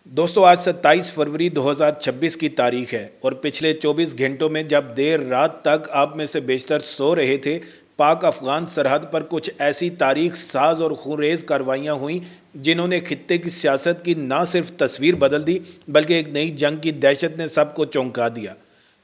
दोस्तों आज 27 फरवरी 2026 की तारीख है और पिछले 24 घंटों में जब देर रात तक आप में से बेशतर सो रहे थे, पाक अफगान सरहद पर कुछ ऐसी तारीख साज और खूनरेज कार्रवाइयाँ हुई जिन्होंने खित्ते की सियासत की ना सिर्फ तस्वीर बदल दी बल्कि एक नई जंग की दहशत ने सबको चौंका दिया।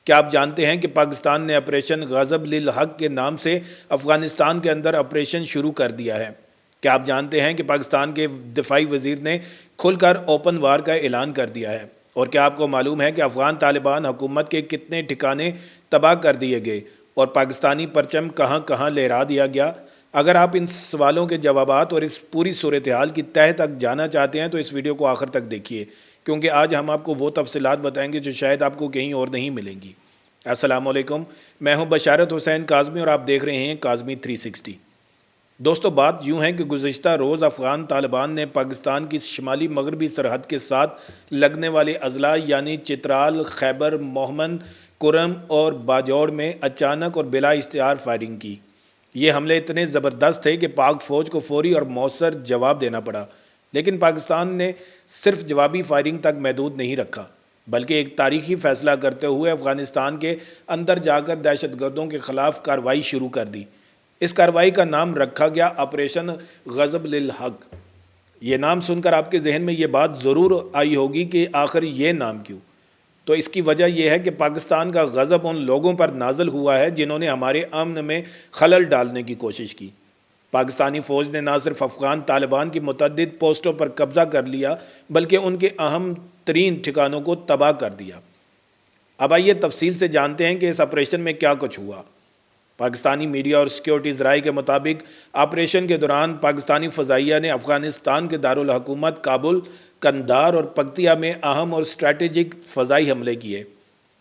क्या आप जानते हैं कि पाकिस्तान ने ऑपरेशन गज़ब लिल हक के नाम से अफगानिस्तान के अंदर ऑपरेशन शुरू कर दिया है? क्या आप जानते हैं कि पाकिस्तान के दिफाई वजीर ने खुलकर ओपन वार का ऐलान कर दिया है? और क्या आपको मालूम है कि अफगान तालिबान हुकूमत के कितने ठिकाने तबाह कर दिए गए और पाकिस्तानी परचम कहां कहां लहरा दिया गया? अगर आप इन सवालों के जवाबात और इस पूरी सूरत हाल की तह तक जाना चाहते हैं तो इस वीडियो को आखिर तक देखिए, क्योंकि आज हम आपको वो तफसीलात बताएंगे जो शायद आपको कहीं और नहीं मिलेंगी। अस्सलाम वालेकुम, मैं हूं बशारत हुसैन काज़मी और आप देख रहे हैं काज़मी 360। दोस्तों बात यूँ है कि गुज़िश्ता रोज़ अफ़गान तालिबान ने पाकिस्तान की शुमाली मगरबी सरहद के साथ लगने वाले अजला यानी चित्राल, खैबर, मोहम्मद, कुरम और बाजौड़ में अचानक और बिला इश्तिहार फायरिंग की। ये हमले इतने ज़बरदस्त थे कि पाक फ़ौज को फौरी और मौसर जवाब देना पड़ा, लेकिन पाकिस्तान ने सिर्फ जवाबी फायरिंग तक महदूद नहीं रखा बल्कि एक तारीखी फ़ैसला करते हुए अफ़गानिस्तान के अंदर जाकर दहशत गर्दों के ख़िलाफ़ कार्रवाई शुरू कर दी। इस कार्रवाई का नाम रखा गया ऑपरेशन गज़ब लिल हक। ये नाम सुनकर आपके जहन में ये बात ज़रूर आई होगी कि आखिर ये नाम क्यों? तो इसकी वजह यह है कि पाकिस्तान का गज़ब उन लोगों पर नाज़िल हुआ है जिन्होंने हमारे अमन में खलल डालने की कोशिश की। पाकिस्तानी फ़ौज ने न सिर्फ अफ़गान तालिबान की मुतअद्दिद पोस्टों पर कब्ज़ा कर लिया बल्कि उनके अहम तरीन ठिकानों को तबाह कर दिया। अब आइए तफसील से जानते हैं कि इस ऑपरेशन में क्या कुछ हुआ। पाकिस्तानी मीडिया और सिक्योरिटी ज़राए के मुताबिक ऑपरेशन के दौरान पाकिस्तानी फ़ज़ाइया ने अफ़गानिस्तान के दारुल हुकूमत काबुल, कंधार और पक्तिया में अहम और स्ट्रेटेजिक फ़ज़ाई हमले किए।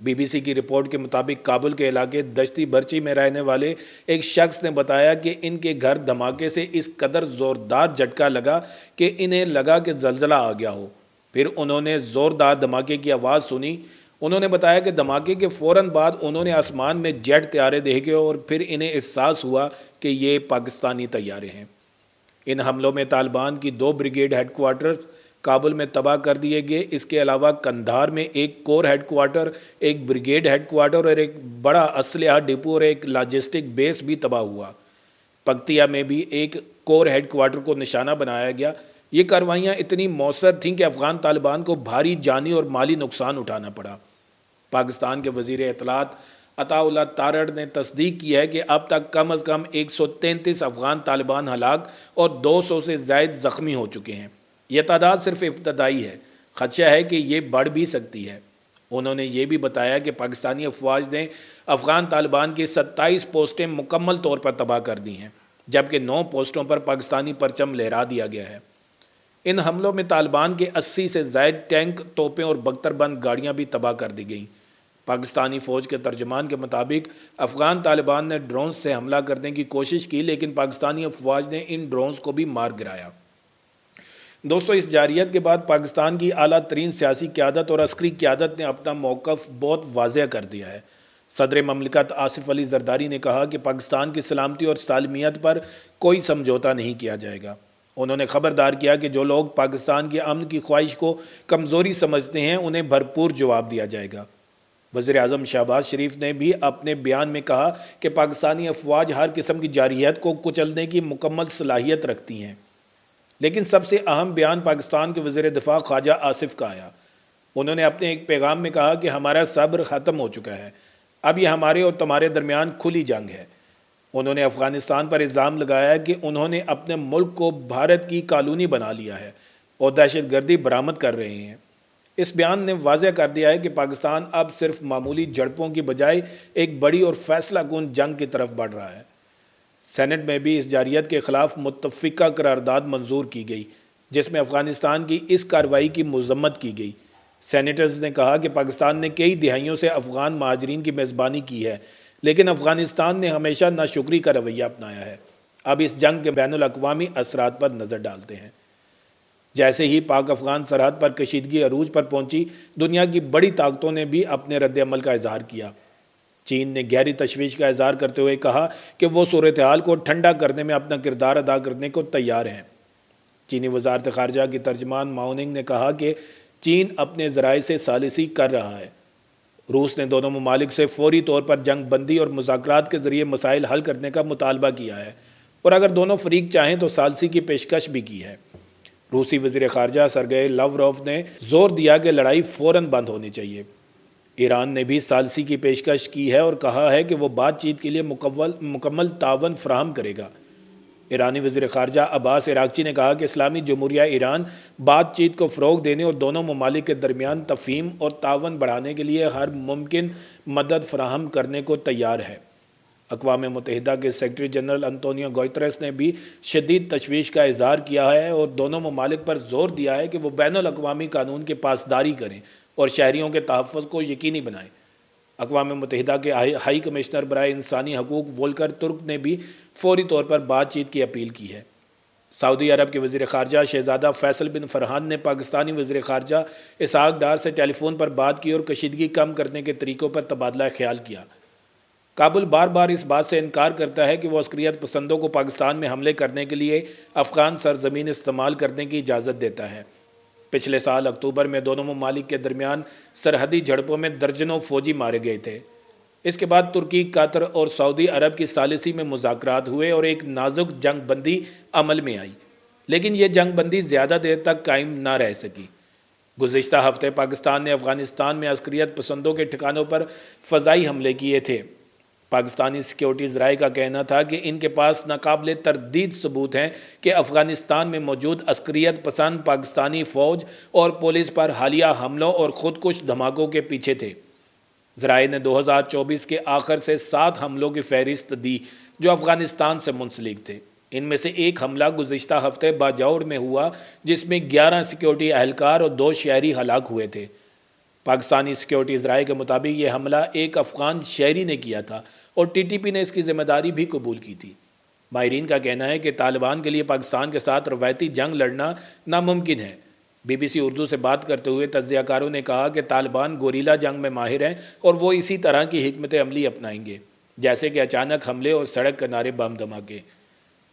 BBC की रिपोर्ट के मुताबिक काबुल के इलाके दश्ती बर्ची में रहने वाले एक शख्स ने बताया कि इनके घर धमाके से इस कदर ज़ोरदार झटका लगा कि इन्हें लगा कि ज़लज़ला आ गया हो। फिर उन्होंने ज़ोरदार धमाके की आवाज़ सुनी। उन्होंने बताया कि धमाके के फ़ौरन बाद उन्होंने आसमान में जेट तैयारे देखे और फिर इन्हें एहसास हुआ कि ये पाकिस्तानी तैयारे हैं। इन हमलों में तालिबान की 2 ब्रिगेड हेडक्वार्टर्स काबुल में तबाह कर दिए गए। इसके अलावा कंधार में एक कोर हेडक्वार्टर, एक ब्रिगेड हेडक्वार्टर और एक बड़ा असलहा डिपो और एक लॉजिस्टिक बेस भी तबाह हुआ। पक्तिया में भी एक कोर हेडक्वार्टर को निशाना बनाया गया। ये कार्रवाइयाँ इतनी मौसर थीं कि अफ़गान तालिबान को भारी जानी और माली नुकसान उठाना पड़ा। पाकिस्तान के वज़ीर इत्तलात अताउल्लाह तारड़ ने तस्दीक की है कि अब तक कम अज़ कम 133 अफ़गान तालिबान हलाक और 200 से ज़ायद ज़ख्मी हो चुके हैं। यह तादाद सिर्फ इब्तदाई है, ख़दशा है कि ये बढ़ भी सकती है। उन्होंने ये भी बताया कि पाकिस्तानी अफवाज ने अफ़गान तालिबान की 27 पोस्टें मुकम्मल तौर पर तबाह कर दी हैं, जबकि 9 पोस्टों पर पाकिस्तानी परचम लहरा दिया गया है। इन हमलों में तालिबान के 80 से ज़ायद टैंक, तोपें और बख्तरबंद गाड़ियाँ भी तबाह कर दी गईं। पाकिस्तानी फ़ौज के तर्जमान के मुताबिक अफ़गान तालिबान ने ड्रोन से हमला करने की कोशिश की, लेकिन पाकिस्तानी अफवाज ने इन ड्रोन्स को भी मार गिराया। दोस्तों इस जारियत के बाद पाकिस्तान की आला तरीन सियासी क़यादत और अस्करी क़यादत ने अपना मौक़िफ़ बहुत वाज़ेह कर दिया है। सदर ममलिकत आसिफ अली ज़रदारी ने कहा कि पाकिस्तान की सलामती और सालमियत पर कोई समझौता नहीं किया जाएगा। उन्होंने ख़बरदार किया कि जो लोग पाकिस्तान के अमन की ख्वाहिश को कमज़ोरी समझते हैं उन्हें भरपूर जवाब दिया जाएगा। वज़ीर आज़म शहबाज शरीफ ने भी अपने बयान में कहा कि पाकिस्तानी अफवाज हर किस्म की जारियत को कुचलने की मुकम्मल सलाहियत रखती हैं। लेकिन सबसे अहम बयान पाकिस्तान के वज़ीर दिफ़ा ख्वाजा आसिफ का आया। उन्होंने अपने एक पैगाम में कहा कि हमारा सब्र ख़त्म हो चुका है, अब यह हमारे और तुम्हारे दरमियान खुली जंग है। उन्होंने अफ़गानिस्तान पर इल्ज़ाम लगाया कि उन्होंने अपने मुल्क को भारत की कॉलोनी बना लिया है और दहशत गर्दी बरामद कर रहे हैं। इस बयान ने वाज़ेह कर दिया है कि पाकिस्तान अब सिर्फ मामूली झड़पों की बजाय एक बड़ी और फैसला कुन जंग की तरफ बढ़ रहा है। सेनेट में भी इस जारियत के ख़िलाफ़ मुत्तफ़िका करारदाद मंजूर की गई, जिसमें अफ़गानिस्तान की इस कार्रवाई की मज़म्मत की गई। सेनेटर्स ने कहा कि पाकिस्तान ने कई दिहाइयों से अफ़गान महाजरीन की मेज़बानी की है, लेकिन अफ़गानिस्तान ने हमेशा नाशुक्री का रवैया अपनाया है। अब इस जंग के बैनुल अक़वामी असरात पर नज़र डालते हैं। जैसे ही पाक अफ़गान सरहद पर कशीदगी अरूज पर पहुंची, दुनिया की बड़ी ताकतों ने भी अपने रद्द-ए-अमल का इज़हार किया। चीन ने गहरी तशवीश का इज़हार करते हुए कहा कि वो सूरत हाल को ठंडा करने में अपना किरदार अदा करने को तैयार हैं। चीनी वज़ारत ख़ारजा की तर्जमान माओ निंग ने कहा कि چین اپنے ذرائع سے ثالثی کر رہا ہے۔ روس نے دونوں ممالک سے فوری طور پر جنگ بندی اور مذاکرات کے ذریعے مسائل حل کرنے کا مطالبہ کیا ہے، اور اگر دونوں فریق چاہیں تو ثالثی کی پیشکش بھی کی ہے۔ روسی وزیر خارجہ سرگئی لاوروف نے زور دیا کہ لڑائی فوراً بند ہونی چاہیے۔ ایران نے بھی ثالثی کی پیشکش کی ہے اور کہا ہے کہ وہ بات چیت کے لیے مکمل تعاون فراہم کرے گا۔ ایرانی وزیر خارجہ عباس عراقچی نے کہا کہ اسلامی جمہوریہ ایران بات چیت کو فروغ دینے اور دونوں ممالک کے درمیان تفہیم اور تعاون بڑھانے کے لیے ہر ممکن مدد فراہم کرنے کو تیار ہے۔ اقوام متحدہ کے سیکرٹری جنرل انطونیو گوتریس نے بھی شدید تشویش کا اظہار کیا ہے اور دونوں ممالک پر زور دیا ہے کہ وہ بین الاقوامی قانون کی پاسداری کریں اور شہریوں کے تحفظ کو یقینی بنائیں۔ اقوام متحدہ کے ہائی کمشنر برائے انسانی حقوق وولکر ترک نے بھی فوری طور پر بات چیت کی اپیل کی ہے۔ سعودی عرب کے وزیر خارجہ شہزادہ فیصل بن فرحان نے پاکستانی وزیر خارجہ اسحاق ڈار سے ٹیلی فون پر بات کی اور کشیدگی کم کرنے کے طریقوں پر تبادلہ خیال کیا۔ کابل بار بار اس بات سے انکار کرتا ہے کہ وہ عسکریت پسندوں کو پاکستان میں حملے کرنے کے لیے افغان سرزمین استعمال کرنے کی اجازت دیتا ہے۔ پچھلے سال اکتوبر میں دونوں ممالک کے درمیان سرحدی جھڑپوں میں درجنوں فوجی مارے گئے تھے۔ اس کے بعد ترکی، قطر اور سعودی عرب کی ثالثی میں مذاکرات ہوئے اور ایک نازک جنگ بندی عمل میں آئی، لیکن یہ جنگ بندی زیادہ دیر تک قائم نہ رہ سکی۔ گزشتہ ہفتے پاکستان نے افغانستان میں عسکریت پسندوں کے ٹھکانوں پر فضائی حملے کیے تھے۔ پاکستانی سیکیورٹی ذرائع کا کہنا تھا کہ ان کے پاس ناقابل تردید ثبوت ہیں کہ افغانستان میں موجود عسکریت پسند پاکستانی فوج اور پولیس پر حالیہ حملوں اور خودکش دھماکوں کے پیچھے تھے۔ ذرائع نے 2024 کے آخر سے 7 حملوں کی فہرست دی جو افغانستان سے منسلک تھے۔ ان میں سے ایک حملہ گزشتہ ہفتے باجوڑ میں ہوا جس میں 11 سیکیورٹی اہلکار اور 2 شہری ہلاک ہوئے تھے۔ پاکستانی سیکیورٹی ذرائع کے مطابق یہ حملہ ایک افغان شہری نے کیا تھا اور ٹی ٹی پی نے اس کی ذمہ داری بھی قبول کی تھی۔ ماہرین کا کہنا ہے کہ طالبان کے لیے پاکستان کے ساتھ روایتی جنگ لڑنا ناممکن ہے۔ بی بی سی اردو سے بات کرتے ہوئے تجزیہ کاروں نے کہا کہ طالبان گوریلا جنگ میں ماہر ہیں اور وہ اسی طرح کی حکمت عملی اپنائیں گے، جیسے کہ اچانک حملے اور سڑک کنارے بم دھماکے۔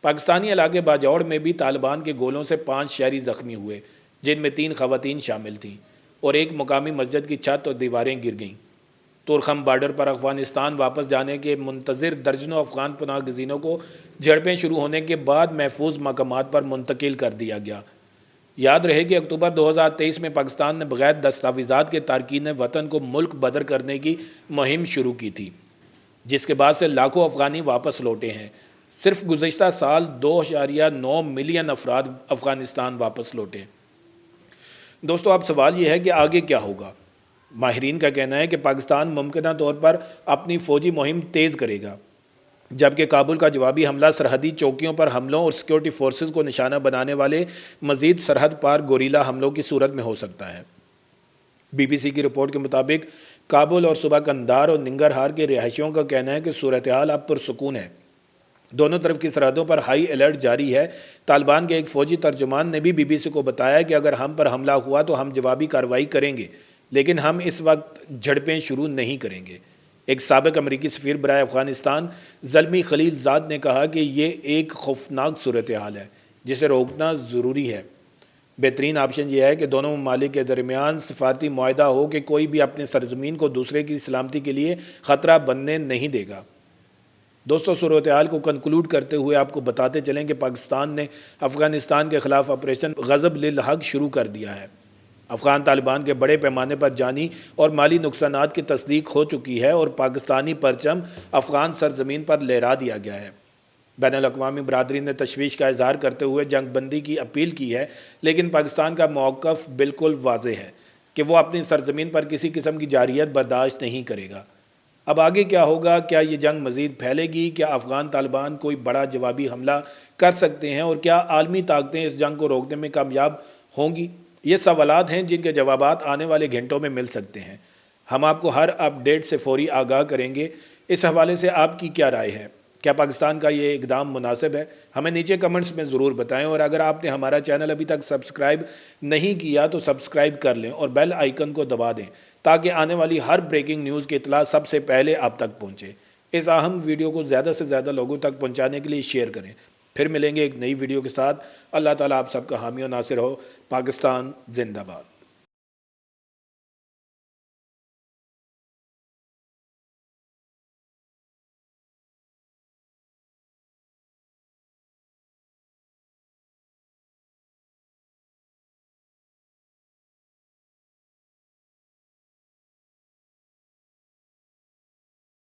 پاکستانی علاقے باجوڑ میں بھی طالبان کے گولوں سے 5 شہری زخمی ہوئے، جن میں 3 خواتین شامل تھیں، اور ایک مقامی مسجد کی چھت اور دیواریں گر گئیں۔ تورخم بارڈر پر افغانستان واپس جانے کے منتظر درجنوں افغان پناہ گزینوں کو جھڑپیں شروع ہونے کے بعد محفوظ مقامات پر منتقل کر دیا گیا۔ یاد رہے کہ اکتوبر 2023 میں پاکستان نے بغیر دستاویزات کے تارکین وطن کو ملک بدر کرنے کی مہم شروع کی تھی، جس کے بعد سے لاکھوں افغانی واپس لوٹے ہیں۔ صرف گزشتہ سال 2.9 ملین افراد افغانستان واپس لوٹے۔ دوستو، اب سوال یہ ہے کہ آگے کیا ہوگا؟ ماہرین کا کہنا ہے کہ پاکستان ممکنہ طور پر اپنی فوجی مہم تیز کرے گا، جبکہ کابل کا جوابی حملہ سرحدی چوکیوں پر حملوں اور سیکیورٹی فورسز کو نشانہ بنانے والے مزید سرحد پار گوریلا حملوں کی صورت میں ہو سکتا ہے۔ بی بی سی کی رپورٹ کے مطابق کابل اور صوبہ قندھار اور ننگرہار کے رہائشیوں کا کہنا ہے کہ صورتحال اب پرسکون ہے۔ دونوں طرف کی سرحدوں پر ہائی الرٹ جاری ہے۔ طالبان کے ایک فوجی ترجمان نے بھی بی بی سی کو بتایا کہ اگر ہم پر حملہ ہوا تو ہم جوابی کارروائی کریں گے، لیکن ہم اس وقت جھڑپیں شروع نہیں کریں گے۔ ایک سابق امریکی سفیر برائے افغانستان زلمی خلیل زاد نے کہا کہ یہ ایک خوفناک صورتحال ہے جسے روکنا ضروری ہے۔ بہترین آپشن یہ ہے کہ دونوں ممالک کے درمیان سفارتی معاہدہ ہو کہ کوئی بھی اپنے سرزمین کو دوسرے کی سلامتی کے لیے خطرہ بننے نہیں دے گا۔ دوستو، صورتحال کو کنکلوڈ کرتے ہوئے آپ کو بتاتے چلیں کہ پاکستان نے افغانستان کے خلاف آپریشن غضب للحق شروع کر دیا ہے۔ افغان طالبان کے بڑے پیمانے پر جانی اور مالی نقصانات کی تصدیق ہو چکی ہے اور پاکستانی پرچم افغان سرزمین پر لہرا دیا گیا ہے۔ بین الاقوامی برادری نے تشویش کا اظہار کرتے ہوئے جنگ بندی کی اپیل کی ہے، لیکن پاکستان کا موقف بالکل واضح ہے کہ وہ اپنی سرزمین پر کسی قسم کی جارحیت برداشت نہیں کرے گا۔ اب آگے کیا ہوگا؟ کیا یہ جنگ مزید پھیلے گی؟ کیا افغان طالبان کوئی بڑا جوابی حملہ کر سکتے ہیں؟ اور کیا عالمی طاقتیں اس جنگ کو روکنے میں کامیاب ہوں گی؟ یہ سوالات ہیں جن کے جوابات آنے والے گھنٹوں میں مل سکتے ہیں۔ ہم آپ کو ہر اپ ڈیٹ سے فوری آگاہ کریں گے۔ اس حوالے سے آپ کی کیا رائے ہے؟ کیا پاکستان کا یہ اقدام مناسب ہے؟ ہمیں نیچے کمنٹس میں ضرور بتائیں، اور اگر آپ نے ہمارا چینل ابھی تک سبسکرائب نہیں کیا تو سبسکرائب کر لیں اور بیل آئیکن کو دبا دیں تاکہ آنے والی ہر بریکنگ نیوز کی اطلاع سب سے پہلے آپ تک پہنچے۔ اس اہم ویڈیو کو زیادہ سے زیادہ لوگوں تک پہنچانے کے لیے شیئر کریں۔ پھر ملیں گے ایک نئی ویڈیو کے ساتھ۔ اللہ تعالیٰ آپ سب کا حامی و ناصر ہو۔ پاکستان زندہ باد۔